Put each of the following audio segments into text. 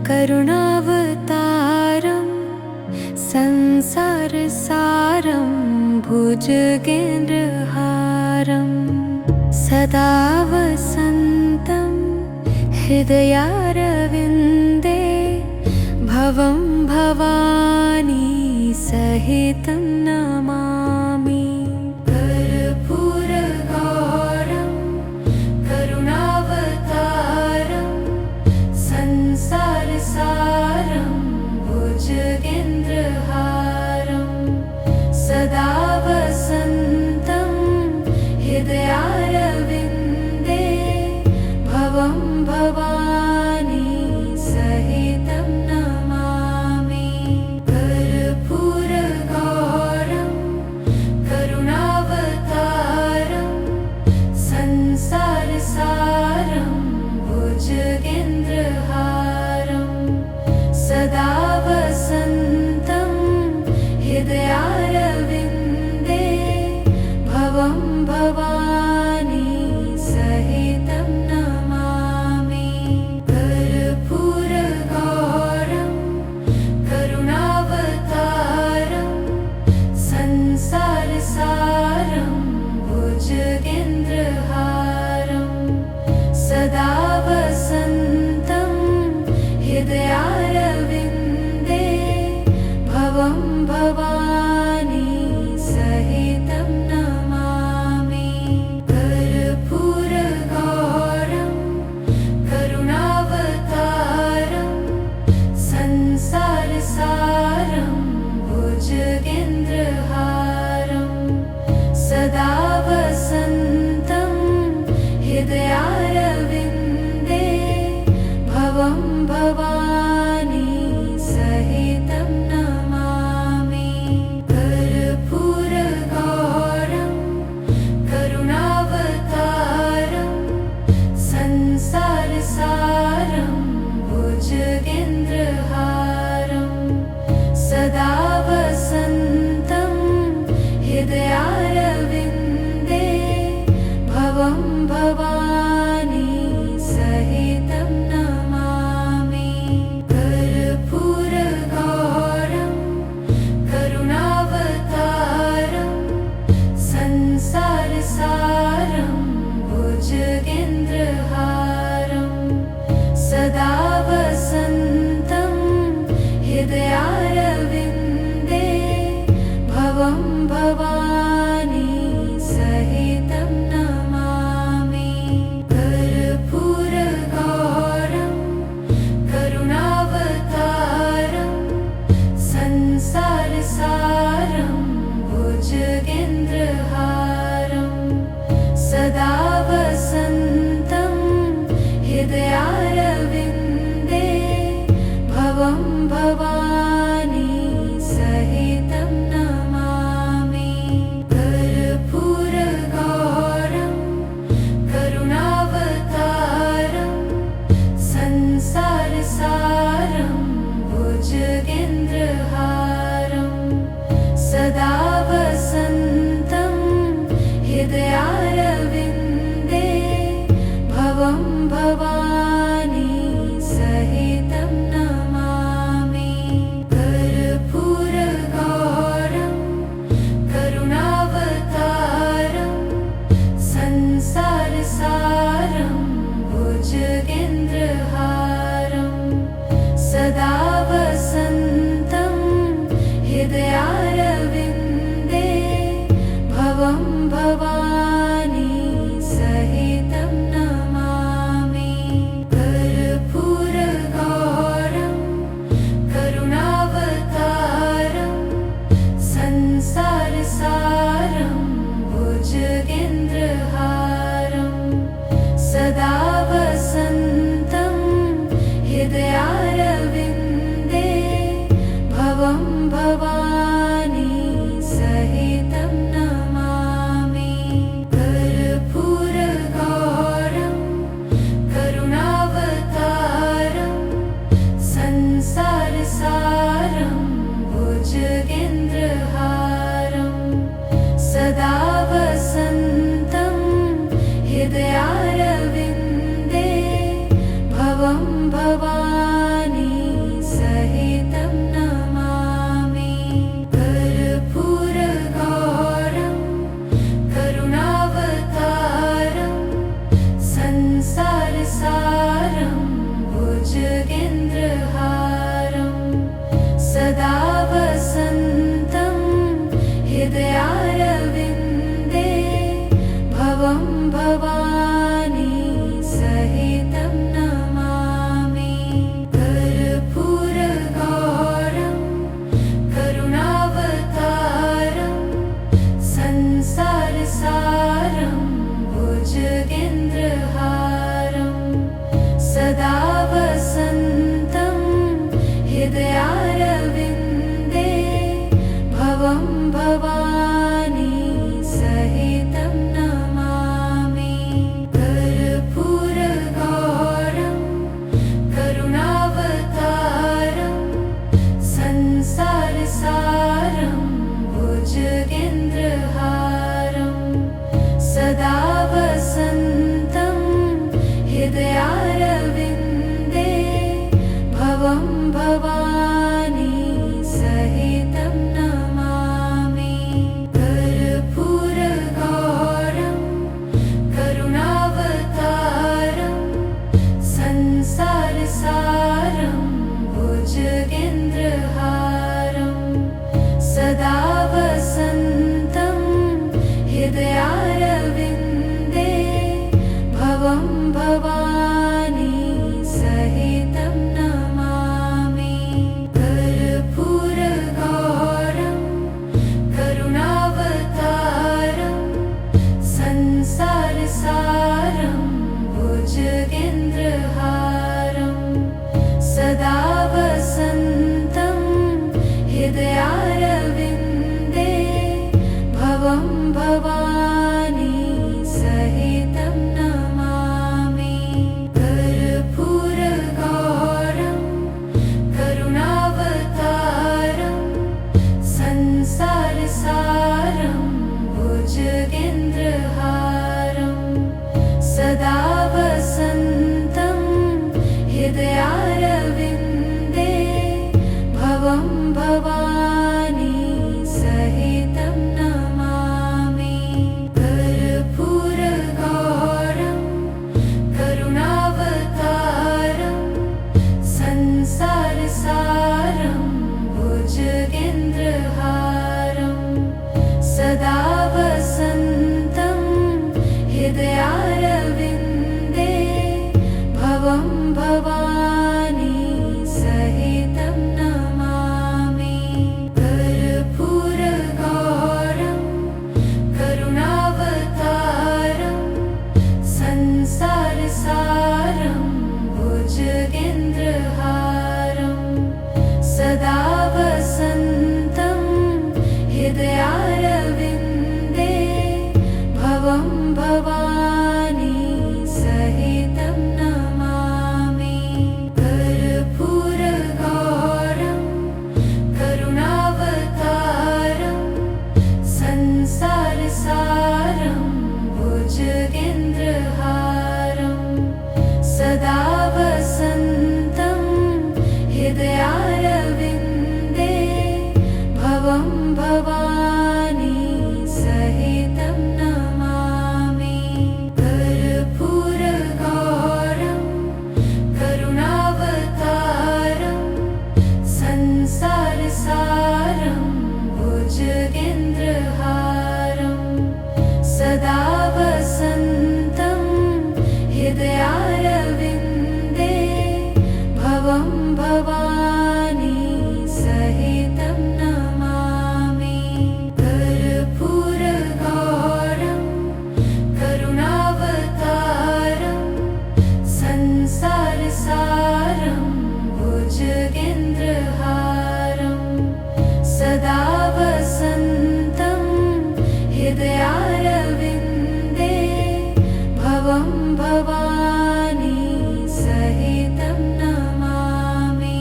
करुणावतारं संसारसारं भुजगेन्द्रहारं सदा वसन्तं हृदयारविन्दे भवं भवानी सहितं नमामि। कर्पूरगौरं करुणावतारं संसारसारं भुजगेन्द्रहारं सदा वसन्तं हृदयारविन्दे भवं भवानी सहितं नमामि। कर्पूरगौरं करुणावतारं संसारसारं भुजगेन्द्रहारं सदा वसन्तं हृदयारविन्दे भवं भवानी सहितं नमामि। कर्पूरगौरं करुणावतारं संसारसारं भुजगेन्द्रहारं सदा वसन्तं हृदयारविन्दे भवं भवानी सहितं नमामि। कर्पूरगौरं करुणावतारं संसारसारं भुजगेन्द्रहारं सदा वसन्तं हृदयारविन्दे भवं भवानी सहितं नमामि। कर्पूरगौरं करुणावतारं संसारसारं भुजगेन्द्रहारं सदा वसन्तं हृदयारविन्दे भवं भवानी सहितं नमामि। कर्पूरगौरं करुणावतारं संसारसारं भुजगेन्द्रहारं सदा वसन्तं हृदयारविन्दे भवं भवानी सहितं नमामि। कर्पूरगौरं करुणावतारं संसारसारं भुजगेन्द्रहारं सदा वसन्तं हृदयारविन्दे भवं भवानी सहितं नमामि। कर्पूरगौरं करुणावतारं संसारसारं भुजगेन्द्रहारं सदा वसन्तं हृदयारविन्दे भवं भवानी सहितं नमामि। कर्पूरगौरं करुणावतारं संसारसारं भुजगेन्द्रहारं सदा वसन्तं हृदयारविन्दे भवं भवानी सहितं नमामि। कर्पूरगौरं करुणावतारं संसारसारं भुजगेन्द्रहारं सदा वसन्तं हृदयारविन्दे भवं भवानी सहितं नमामि। कर्पूरगौरं करुणावतारं संसारसारं भुजगेन्द्रहारं सदा वसन्तं हृदयारविन्दे भवं भवानी सहितं नमामि कर्पूरगौरं करुणावतारं संसारसारं भुजगेन्द्रहारं सदा वसन्तं हृदयारविन्दे भवं भवानी सहितं नमामि कर्पूरगौरं करुणावतारं संसारसारं भुजगेन्द्रहारं सदा वसन्तं हृदयारविन्दे भवं भवानी सहितं नमामि कर्पूरगौरं करुणावतारं संसारसारं भुजगेन्द्रहारं सदा वसन्तं हृदयारविन्दे भवं भवानी सहितं नमामि कर्पूरगौरं करुणावतारं संसारसारं भुजगेन्द्रहारं सदा वसन्तं हृदयारविन्दे भवं भवानी सहितं नमामि कर्पूरगौरं करुणावतारं संसारसारं भुजगेन्द्रहारं सदा वसन्तं हृदयारविन्दे भवं भवानी सहितं नमामि कर्पूरगौरं करुणावतारं संसारसारं भुजगेन्द्रहारं सदा वसन्तं हृदयारविन्दे भवं भवानी सहितं नमामि कर्पूरगौरं करुणावतारं संसारसारं भुजगेन्द्रहारं सदा वसन्तं हृदयारविन्दे भवं भवानी सहितं नमामि कर्पूरगौरं करुणावतारं संसारसारं भुजगेन्द्रहारं सदा वसन्तं हृदयारविन्दे भवं भवानी सहितं नमामि कर्पूरगौरं करुणावतारं संसारसारं भुजगेन्द्रहारं सदा वसन्तं हृदयारविन्दे भवं भवानी सहितं नमामि कर्पूरगौरं करुणावतारं संसारसारं भुजगेन्द्रहारं सदा वसन्तं हृदयारविन्दे भवं भवानी सहितं नमामि कर्पूरगौरं करुणावतारं संसारसारं भुजगेन्द्रहारं सदा वसन्तं हृदयारविन्दे भवं भवानी सहितं नमामि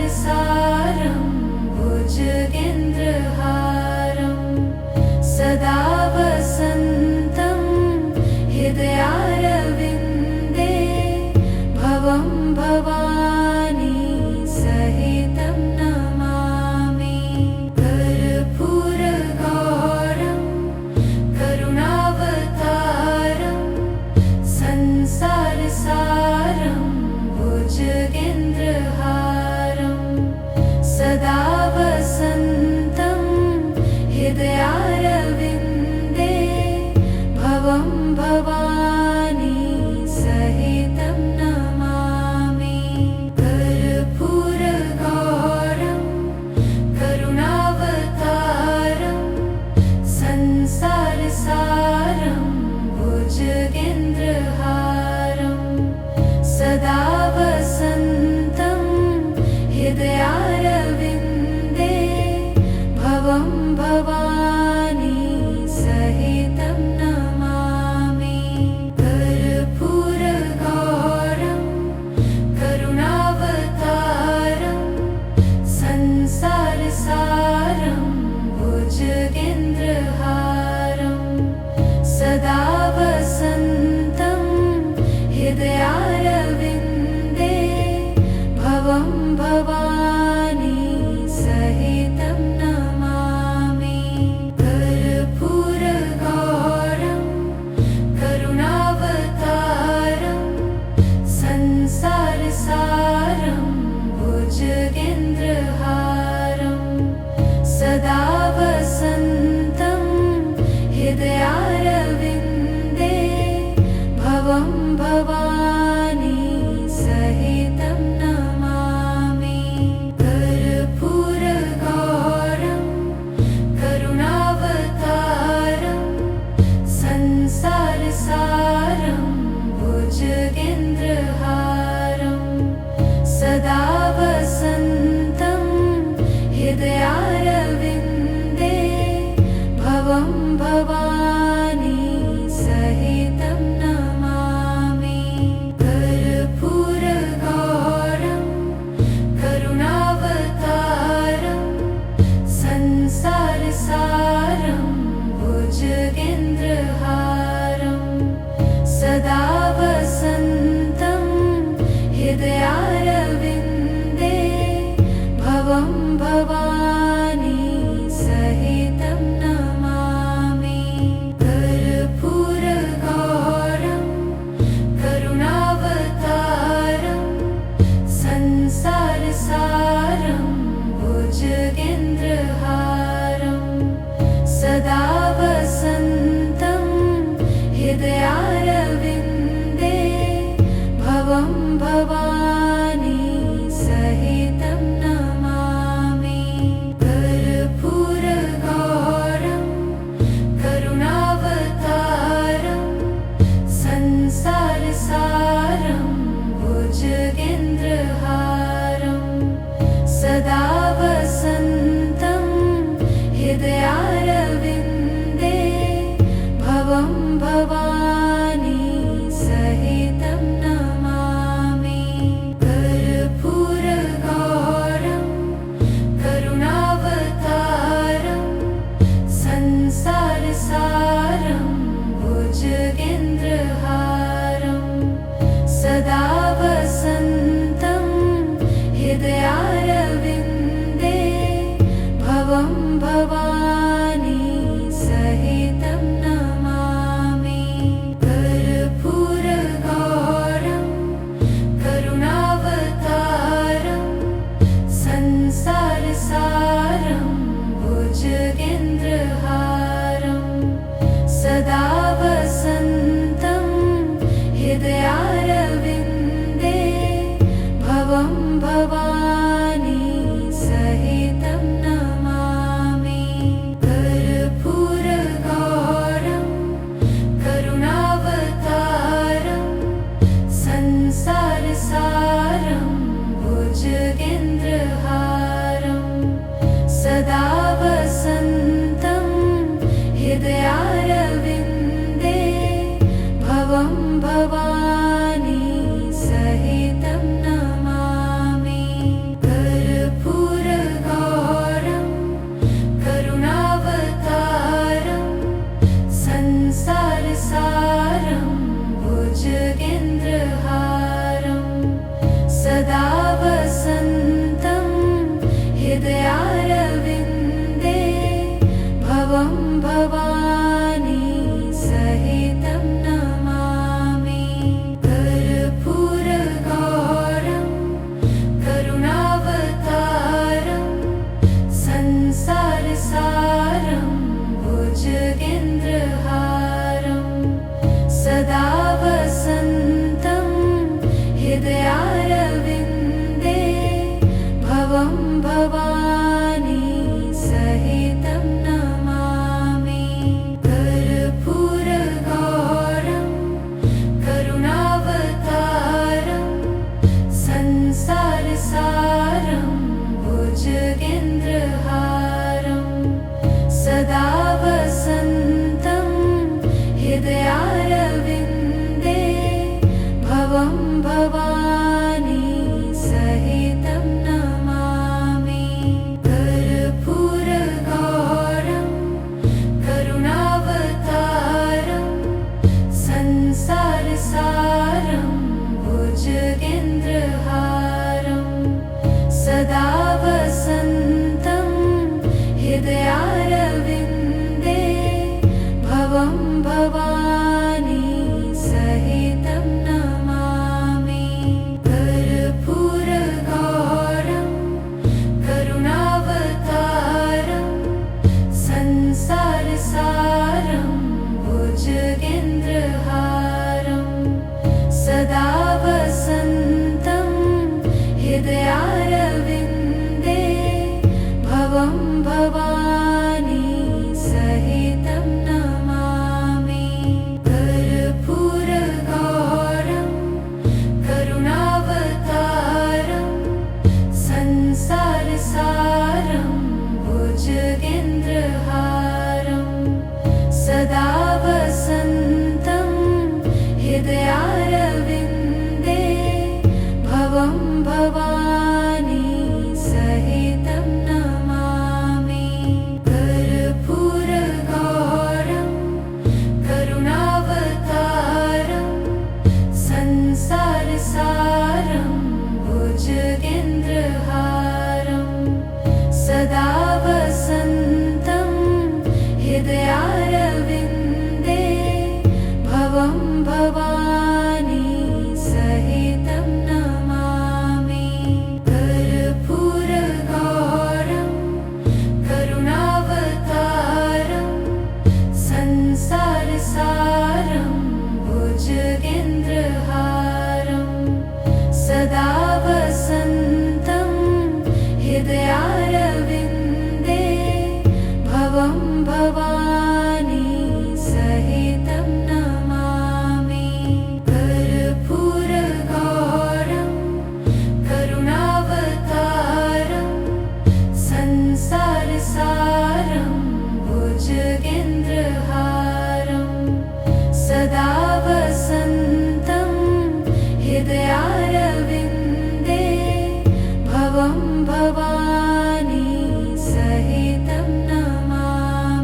संसारसारं भुजगेन्द्रहारं सदा वसन्तं हृदयारविन्दे भवं भवानी सहितं नमामि। कर्पूरगौरं करुणावतारं संसारसारं भुजगेन्द्रहारं सदा वसन्तं हृदयारविन्दे भवं भवानी सहितं नमामि। कर्पूरगौरं करुणावतारं संसारसारं भुजगेन्द्रहारं सदा वसन्तं हृदयारविन्दे भवं भवानी सहितं नमामि। कर्पूरगौरं करुणावतारं संसारसारं भुजगेन्द्रहारं सदा वसन्तं हृदयारविन्दे भवं भवानी सहितं नमामि। कर्पूरगौरं करुणावतारं संसारसारं भुजगेन्द्रहारं सदा वसन्तं हृदयारविन्दे भवं भवानी सहितं नमामि। कर्पूरगौरं करुणावतारं संसारसारं भुजगेन्द्रहारं सदा वसन्तं हृदयारविन्दे भवं भवानी सहितं नमामि। कर्पूरगौरं करुणावतारं संसारसारं भुजगेन्द्रहारं सदा वसन्तं हृदयारविन्दे भवं भवानी सहितं नमामि। कर्पूरगौरं करुणावतारं संसारसारं भुजगेन्द्रहारं सदा वसन्तं हृदयारविन्दे भवं भवानी सहितं नमामि। कर्पूरगौरं करुणावतारं संसारसारं भुजगेन्द्रहारं सदा वसन्तं हृदयारविन्दे भवं भवानी सहितं नमामि। कर्पूरगौरं करुणावतारं संसारसारं भुजगेन्द्रहारं सदा वसन्तं हृदयारविन्दे भवं भवानी सहितं नमामि। कर्पूरगौरं करुणावतारं संसारसारं भुजगेन्द्रहारं सदा वसन्तं हृदयारविन्दे भवं भवानी सहितं नमामि। भवं भवानी सहितं नमामि कर्पूरगौरं करुणावतारं संसारसारं भुजगेन्द्रहारं सदा वसन्तं हृदयारविन्दे भवं भवानी सहितं नमामि कर्पूरगौरं करुणावतारं संसारसारं भुजगेन्द्रहारं सदा वसन्तं हृदयारविन्दे भवं भवानी सहितं नमामि कर्पूरगौरं करुणावतारं संसारसारं भुजगेन्द्रहारं सदा वसन्तं हृदयारविन्दे भवं भवानी सहितं नमामि कर्पूरगौरं करुणावतारं संसारसारं भुजगेन्द्रहारं सदा वसन्तं हृदयारविन्दे भवं भवानी सहितं नमामि कर्पूरगौरं करुणावतारं संसारसारं भुजगेन्द्रहारं सदा वसन्तं हृदयारविन्दे भवं भवानी सहितं नमामि कर्पूरगौरं करुणावतारं संसारसारं भुजगेन्द्रहारं सदा वसन्तं हृदयारविन्दे भवं भवानी सहितं नमामि कर्पूरगौरं करुणावतारं संसारसारं भुजगेन्द्रहारं सदा वसन्तं हृदयारविन्दे भवं भवानी सहितं नमामि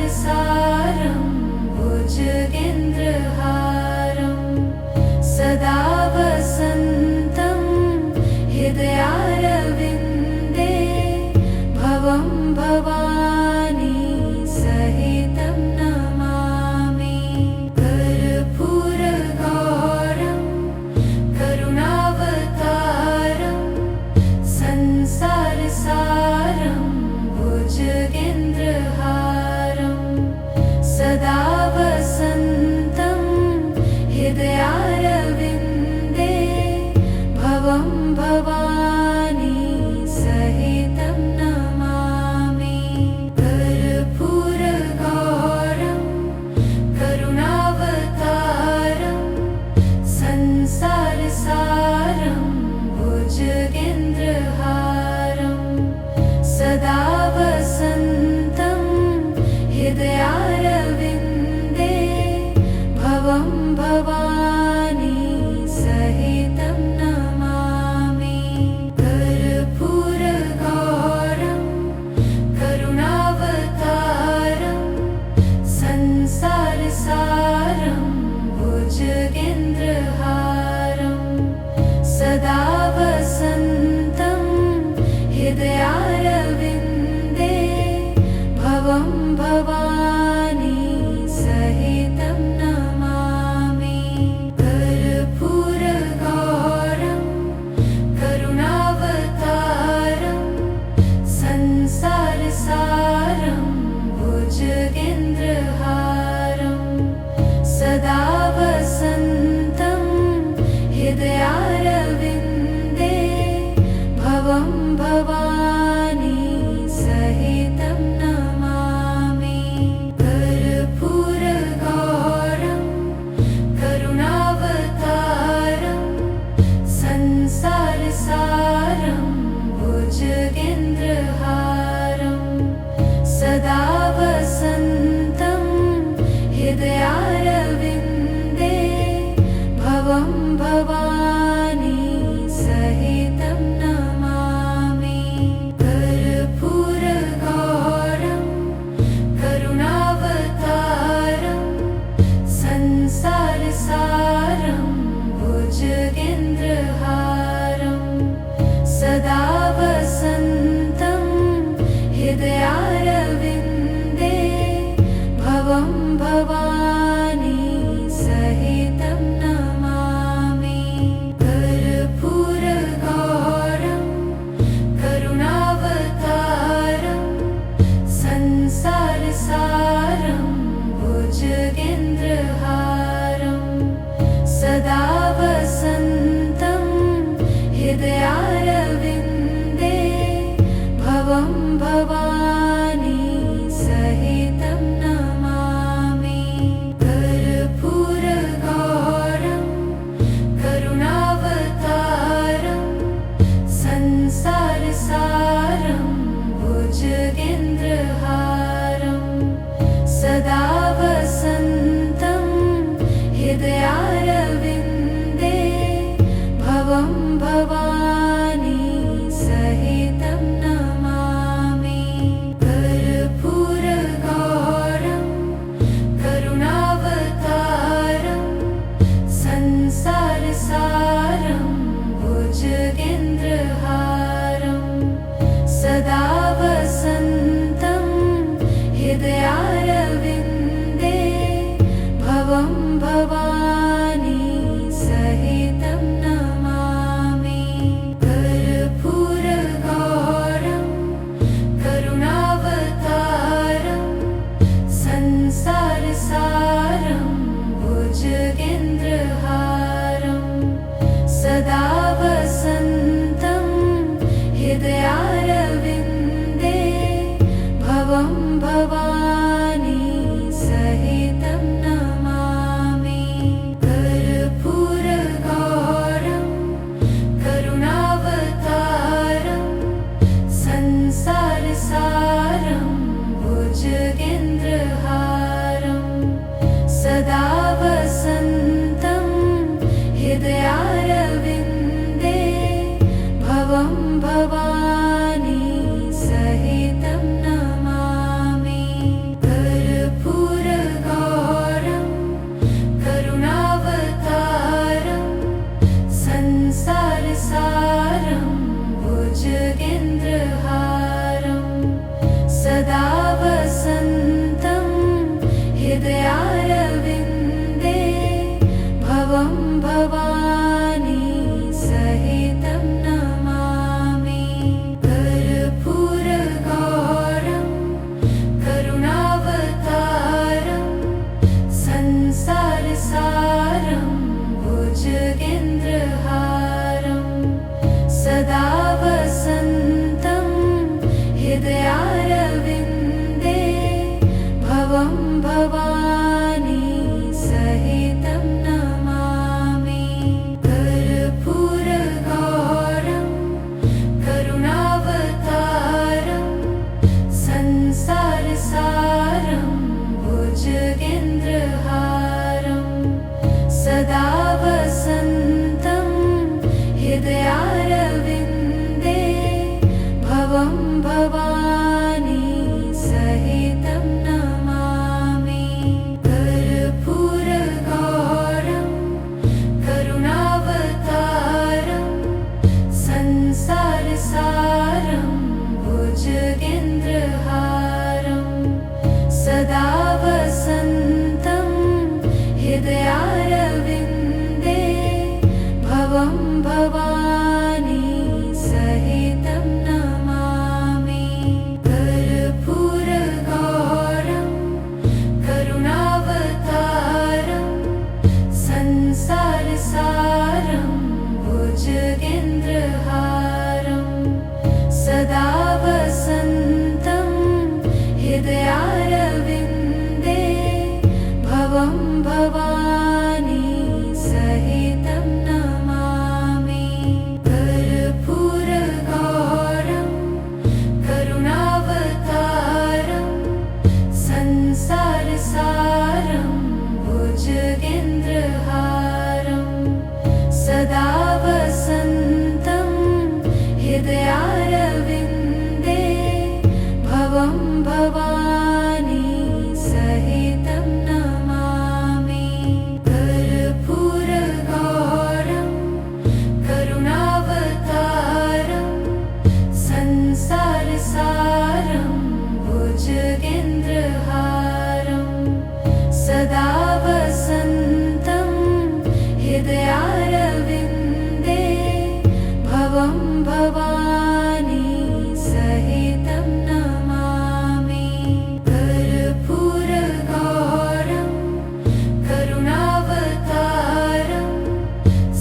संसारसारं भुजगेन्द्रहारं सदा वसन्तं हृदयारविन्दे भवं भवानी सहितं नमामि कर्पूरगौरं करुणावतारं संसारसारं भुजगेन्द्रहारं सदा वसन्तं हृदयारविन्दे भवं भवानी सहितं नमामि कर्पूरगौरं करुणावतारं संसारसारं भुजगेन्द्रहारं सदा वसन्तं हृदयारविन्दे भवं भवानी सहितं नमामि कर्पूरगौरं करुणावतारं संसारसारं भुजगेन्द्रहारं सदा वसन्तं हृदयारविन्दे भवं भवानी सहितं नमामि कर्पूरगौरं करुणावतारं संसारसारं भुजगेन्द्रहारं सदा वसन्तं हृदयारविन्दे भवं भवानी सहितं नमामि कर्पूरगौरं करुणावतारं संसारसारं भुजगेन्द्रहारं सदा वसन्तं हृदयारविन्दे भवं भवानी सहितं नमामि कर्पूरगौरं करुणावतारं संसारसारं भुजगेन्द्रहारं सदा वसन्तं हृदयारविन्दे भवं भवानी सहितं नमामि कर्पूरगौरं करुणावतारं संसारसारं भुजगेन्द्रहारं सदा वसन्तं हृदयारविन्दे भवं भवानी सहितं नमामि कर्पूरगौरं करुणावतारं संसारसारं भुजगेन्द्रहारं सदा वसन्तं हृदयारविन्दे भवं भवानी सहितं नमामि कर्पूरगौरं करुणावतारं संसारसारं भुजगेन्द्रहारं सदा वसन्तं हृदयारविन्दे भवं भवानी सहितं नमामि कर्पूरगौरं करुणावतारं संसारसारं भुजगेन्द्रहारं सदा वसन्तं हृदयारविन्दे भवं भवानी सहितं नमामि कर्पूरगौरं करुणावतारं संसारसारं भुजगेन्द्रहारं सदा वसन्तं हृदयारविन्दे भवं भवानी सहितं नमामि भवानी सहितं नमामि कर्पूरगौरं करुणावतारं संसारसारं भुजगेन्द्रहारं सदा वसन्तं हृदयारविन्दे भवं भवानी सहितं नमामि कर्पूरगौरं करुणावतारं संसारसारं भुजगेन्द्रहारं सदा वसन्तं हृदयारविन्दे भवं भवानी सहितं नमामि कर्पूरगौरं करुणावतारं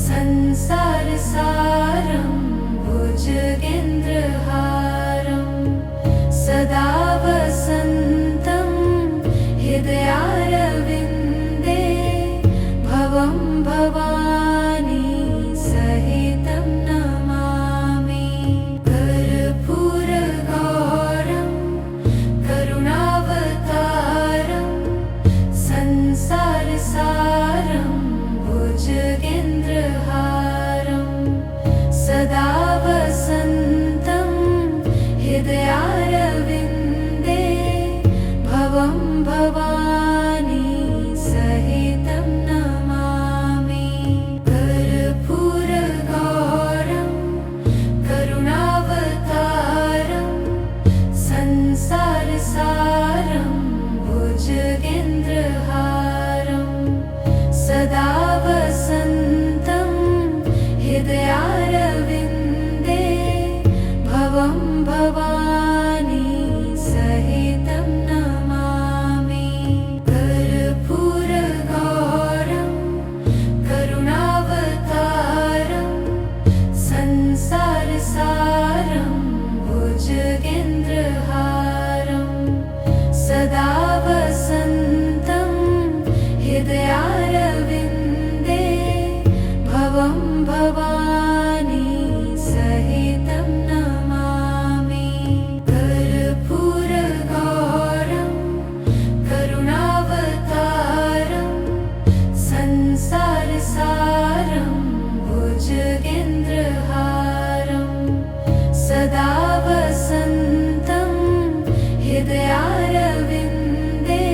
संसारसारं भुजगेन्द्रहारं सदा वसन्तं हृदयारविन्दे भवं भवानी सहितं नमामि कर्पूरगौरं करुणावतारं संसारसारं भुजगेन्द्रहारं सदा वसन्तं हृदयारविन्दे भवं भवानी सहितं नमामि कर्पूरगौरं करुणावतारं संसारसारं भुजगेन्द्रहारं सदा वसन्तं हृदयारविन्दे भवं भवानी सहितं नमामि कर्पूरगौरं करुणावतारं संसारसारं भुजगेन्द्रहारं सदा वसन्तं हृदयारविन्दे भवं भवानी सहितं नमामि कर्पूरगौरं करुणावतारं संसारसारं भुजगेन्द्रहारं सदा वसन्तं हृदयारविन्दे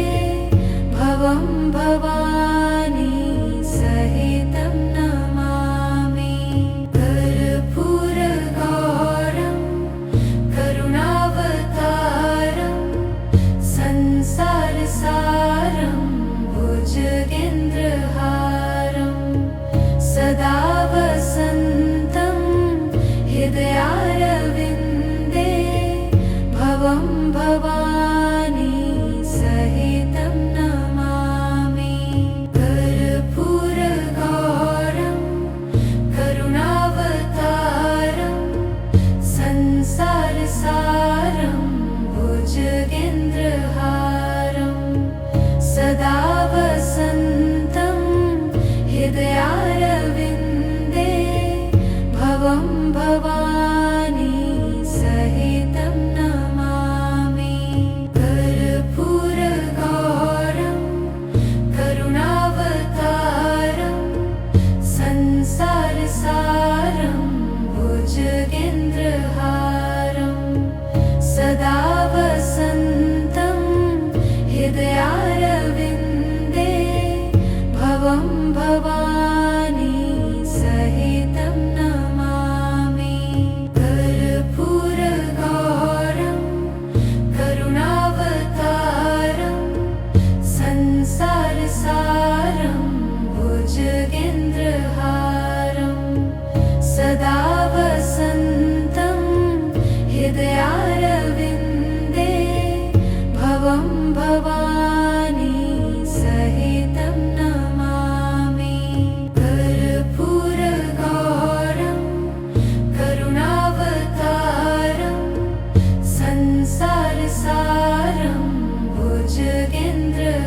भवं भवानी सहितं नमामि कर्पूरगौरं करुणावतारं संसारसारं भुजगेन्द्रहारं सदा वसन्तं हृदयारविन्दे भवं भवानी सहितं नमामि कर्पूरगौरं करुणावतारं संसारसारं भुजगेन्द्रहारं सदा वसन्तं हृदयारविन्दे भवं भवानी सहितं नमामि कर्पूरगौरं करुणावतारं संसारसारं भुजगेन्द्रहारं सदा वसन्तं हृदयारविन्दे भवं भवानी सहितं नमामि कर्पूरगौरं करुणावतारं संसारसारं भुजगेन्द्रहारं सदा वसन्तं हृदयारविन्दे भवं भवानी सहितं नमामि कर्पूरगौरं करुणावतारं संसारसारं भुजगेन्द्रहारं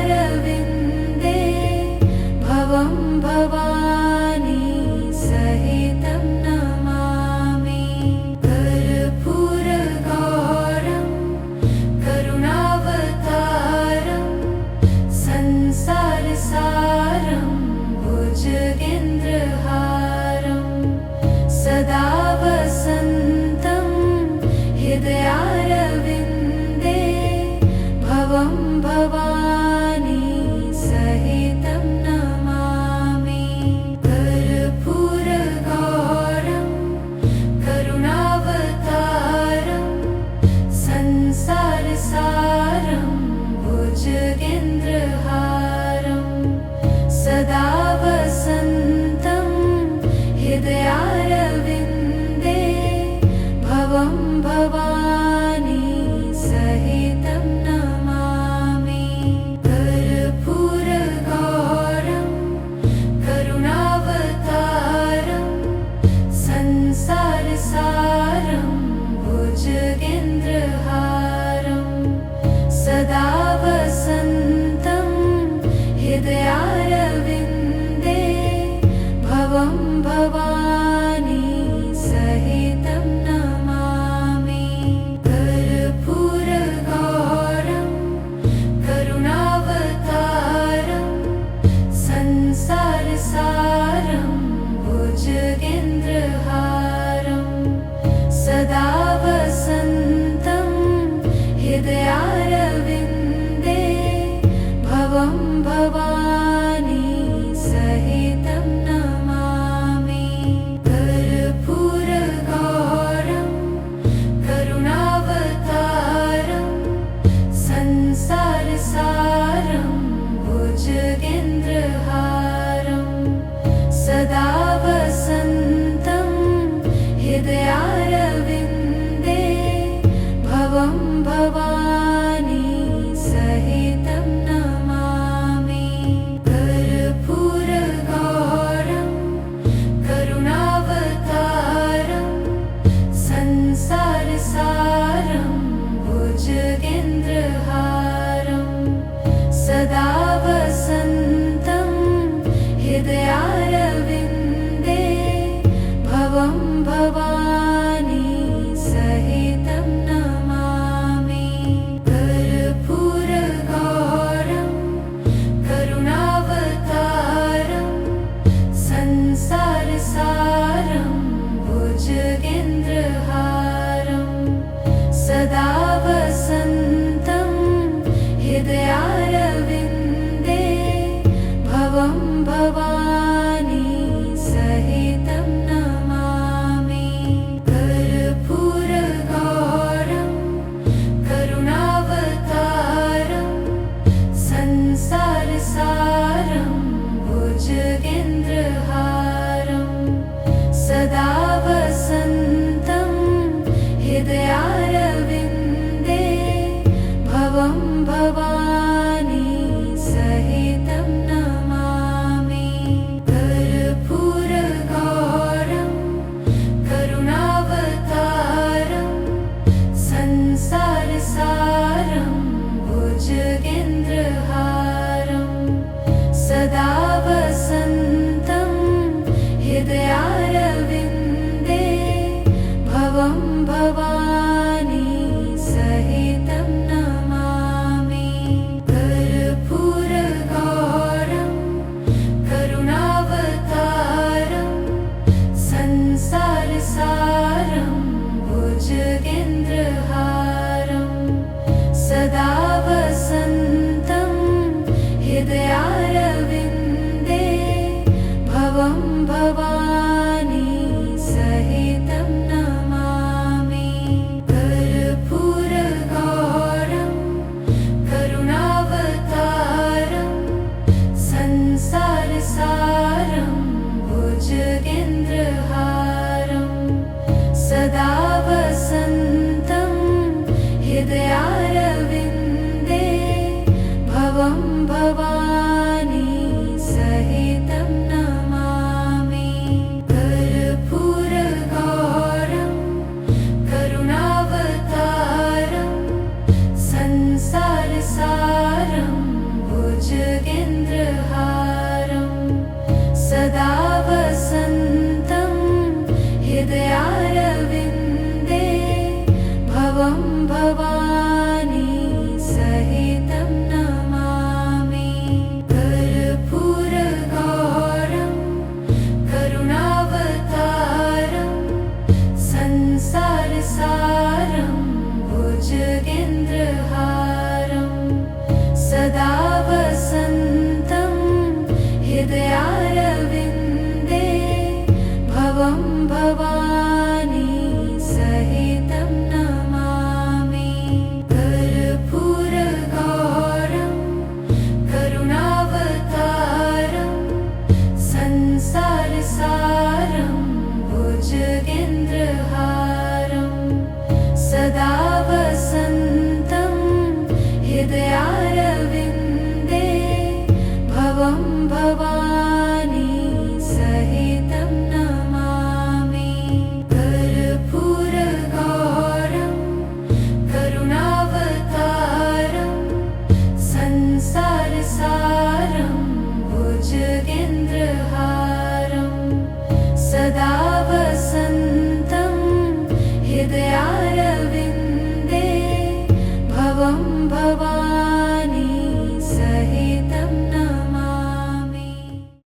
हृदयारविन्दे भवं भवानी सहितं नमामि कर्पूरगौरं करुणावतारं संसारसारं भुजगेन्द्रहारं सदा वसन्तं हृदयारविन्दे भवं भवानी सहितं नमामि कर्पूरगौरं करुणावतारं संसारसारं भुजगेन्द्रहारं सदा वसन्तं हृदयारविन्दे भवं भवानी सहितं नमामि कर्पूरगौरं करुणावतारं संसारसारं भुजगेन्द्रहारं सदा वसन्तं हृदयारविन्दे भवं भवानी सहितं नमामि कर्पूरगौरं करुणावतारं संसारसारं भुजगेन्द्रहारं सदा वसन्तं हृदयारविन्दे भवं भवानी सहितं नमामि कर्पूरगौरं करुणावतारं संसारसारं भुजगेन्द्रहारं सदा वसन्तं हृदयारविन्दे भवं भवानी सहितं नमामि कर्पूरगौरं करुणावतारं संसारसारं भुजगेन्द्रहारं सदा वसन्तं हृदयारविन्दे भवं भवानी सहितं नमामि कर्पूरगौरं करुणावतारं संसारसारं भुजगेन्द्रहारं सदा वसन्तं हृदयारविन्दे भवं भवानी सहितं नमामि कर्पूरगौरं करुणावतारं संसारसारं भुजगेन्द्रहारं सदा वसन्तं हृदयारविन्दे भवं भवानी सहितं नमामि कर्पूरगौरं करुणावतारं संसारसारं भुजगेन्द्रहारं सदा वसन्तं हृदयारविन्दे भवं भवानी सहितं नमामि कर्पूरगौरं करुणावतारं संसारसारं भुजगेन्द्रहारं सदा वसन्तं हृदयारविन्दे भवं भवानी सहितं नमामि कर्पूरगौरं करुणावतारं संसारसारं भुजगेन्द्रहारं सदा वसन्तं हृदयारविन्दे भवं भवानी सहितं नमामि कर्पूरगौरं करुणावतारं संसारसारं भुज भवं भवानी